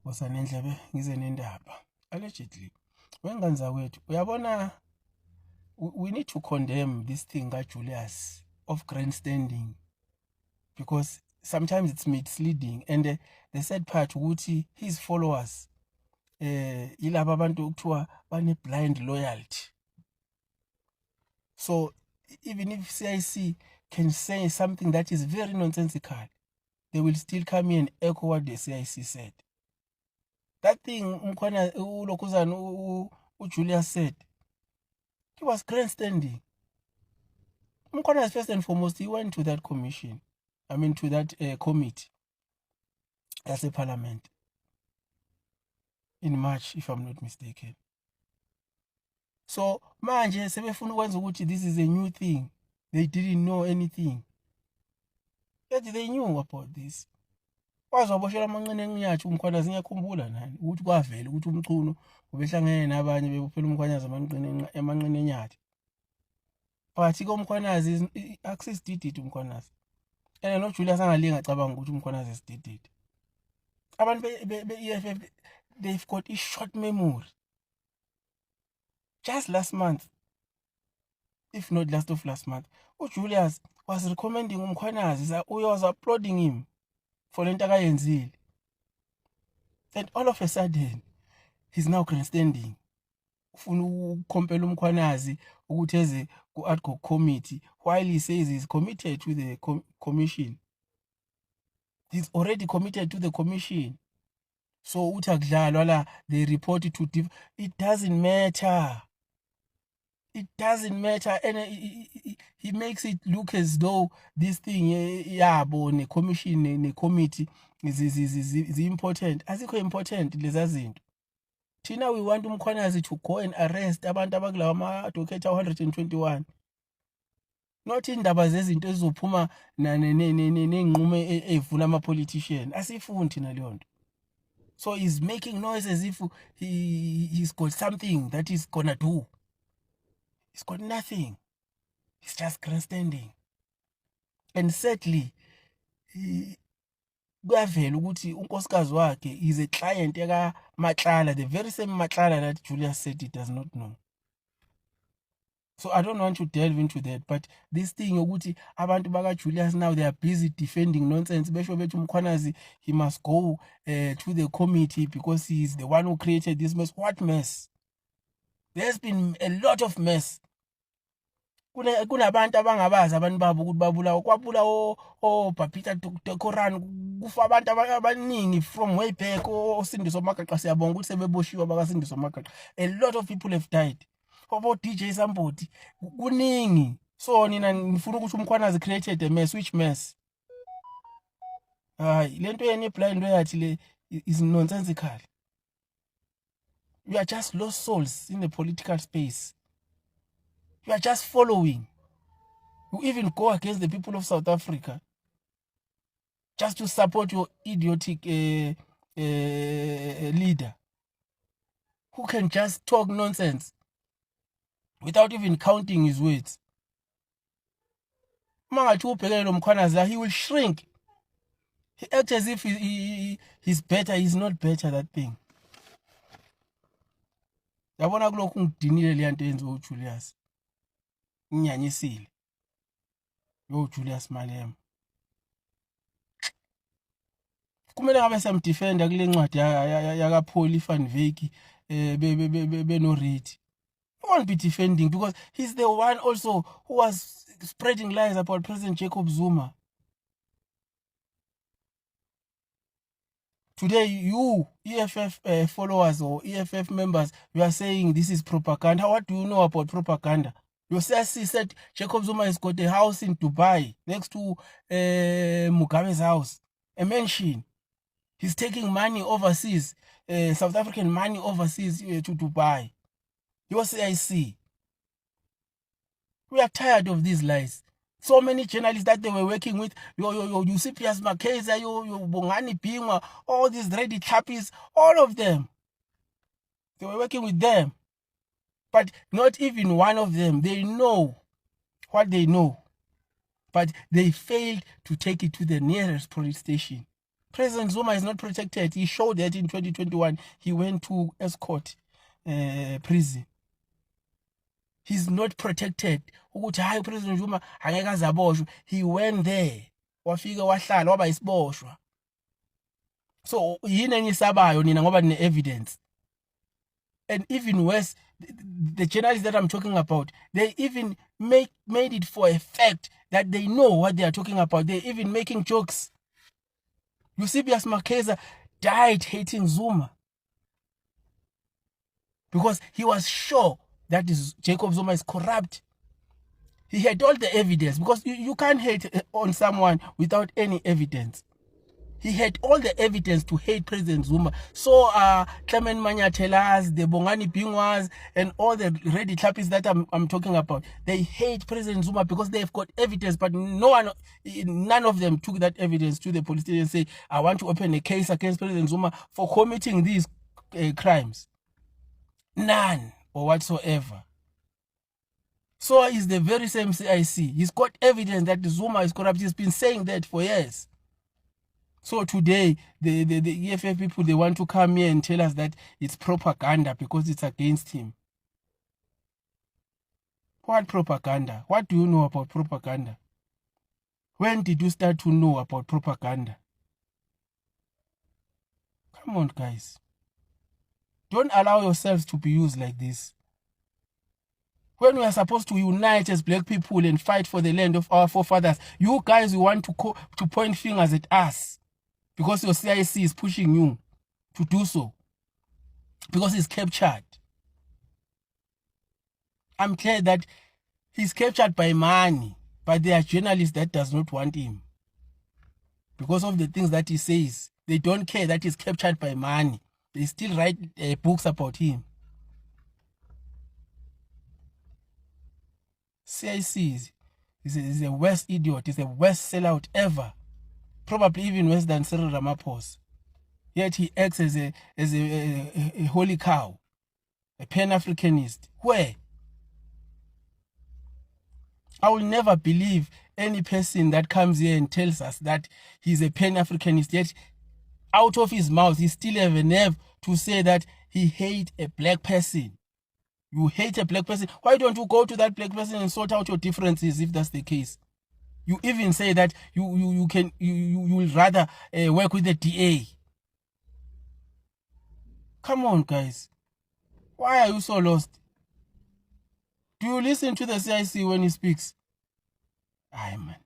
Wosanendlebe ngize nendaba. Allegedly. Wenganza kwethu uyabona, we need to condemn this thing Julius of grandstanding, because sometimes it's misleading, and the sad part ukuthi his followers ilaba abantu okuthiwa bane blind loyalty. So even if CIC can say something that is very nonsensical, they will still come in and echo what the CIC said. That thing Mkhwana uLokhuzana Julius said, he was grandstanding. Mkhwana, first and foremost, he went to that commission. I mean, to that committee as a parliament in March, if I'm not mistaken. So manje sebefuna ukwenza ukuthi this is a new thing. They didn't know anything. Yet they knew about this. Wazoboshela amanqine enqiyathu uMkhwana ngiyakhumbula nani ukuthi kwavela ukuthi umculo ubehlangene nabanye bebophela uMkhwanyazi amanqine enyathi. But ke uMkhwanazi access did it uMkhwanazi. And no Julius angalinga cabanga ukuthi uMkhwanazi did it. Abantu be-EFF, they've got a short memory. Just last month, if not last month, Julius was recommending uMkhwanazi, he was applauding him for lento akayenzile. And all of a sudden, he's now grandstanding. Ufuna ukukompela uMkhwanazi ukuthi eze ku-ad hoc committee while he says he's committed to the commission. He's already committed to the commission. So uthi akudlalwa la, they report it to it doesn't matter. It doesn't matter, and he makes it look as though this thing yabo ne commission ne committee is important. Azikho important leza zinto. Thina we want uMkhwanazi to go and arrest abantu abakulawa ama-advocate 121. Not indaba zezinto ezizophuma nenqume evuna ama-politician. Asifuni thina leyo nto. So he's making noise as if he's got something that he's gonna do. He's got nothing. He's just grandstanding. And sadly, kuyavela ukuthi unkosikazi wakhe is a client eka Matlala, the very same Matlala that Julius said he does not know. So I don't want to delve into that, but this thing yokuthi abantu baka Julius now they are busy defending nonsense. Besho bethu uMkhwanazi he must go to the committee because he is the one who created this mess. What mess? There's been a lot of mess. Kunabantu abangabazi abantu babo ukuthi babulawa kwabula Papita Koran kufa abantu abaningi from way back oSindiso Magaqa siyabonga ukuthi sebeboshiwa bakaSindiso Magaqa. A lot of people have died. About DJ somebody kuningi. So nina ngifuna ukuthi uMkhwanazi created a mess. Which mess? Lento yene blind loyalty le is nonsensical. You are just lost souls in the political space. You are just following. You even go against the people of South Africa just to support your idiotic leader who can just talk nonsense without even counting his words. Mangathi ubhekele lo Mkhwanazi, he will shrink. He acts as if he's better. He's not better, that thing. Yabona kulokhu ngidinile le nto yenziwe uJulius. Nginyanyisile. Julius Malema. Kumele ngabe samdefenda kule ncwadi yaka Paul van Wyk beno read. I won't be defending because he's the one also who was spreading lies about President Jacob Zuma. Today, you EFF followers or EFF members, you are saying this is propaganda. What do you know about propaganda? Your CSC said Jacob Zuma has got a house in Dubai next to Mugabe's house, a mansion. He's taking money overseas, South African money overseas to Dubai. Your CIC. We are tired of these lies. So many journalists that they were working with, Eusebius Makeza, Bongani Bingwa, all these ready chappies, all of them. They were working with them. But not even one of them, they know what they know. But they failed to take it to the nearest police station. President Zuma is not protected. He showed that in 2021. He went to escort prison. He's not protected. Ukuthi hayi President Zuma angeke azaboshwe. He went there. Wafika wahlala waba isiboshwa. So yini engisabayo nina ngoba ne evidence. And even worse, the journalists that I'm talking about, they even made it for a fact that they know what they are talking about. They're even making jokes. Eusebius Makeza died hating Zuma because he was sure that Jacob Zuma is corrupt. He had all the evidence, because you can't hate on someone without any evidence. He had all the evidence to hate President Zuma. So Clement Manyathelas, the Bongani Bingwas, and all the ready clappies that I'm talking about, they hate President Zuma because they've got evidence, but none of them took that evidence to the police station and say, I want to open a case against President Zuma for committing these crimes. None or whatsoever. So is the very same CIC. He's got evidence that Zuma is corrupt. He's been saying that for years. So today, the EFF people, they want to come here and tell us that it's propaganda because it's against him. What propaganda? What do you know about propaganda? When did you start to know about propaganda? Come on, guys. Don't allow yourselves to be used like this. When we are supposed to unite as black people and fight for the land of our forefathers, you guys want to point fingers at us because your CIC is pushing you to do so, because he's captured. I'm clear that he's captured by money, but there are journalists that does not want him because of the things that he says. They don't care that he's captured by money. They still write books about him. CIC is the worst idiot, is the worst sellout ever. Probably even worse than Cyril Ramaphosa. Yet he acts as a holy cow, a Pan-Africanist. Where? I will never believe any person that comes here and tells us that he's a Pan-Africanist, yet out of his mouth he still have a nerve to say that he hates a black person. You hate a black person. Why don't you go to that black person and sort out your differences if that's the case? You even say that you will rather work with the DA. Come on, guys. Why are you so lost? Do you listen to the CIC when he speaks? Aye, man.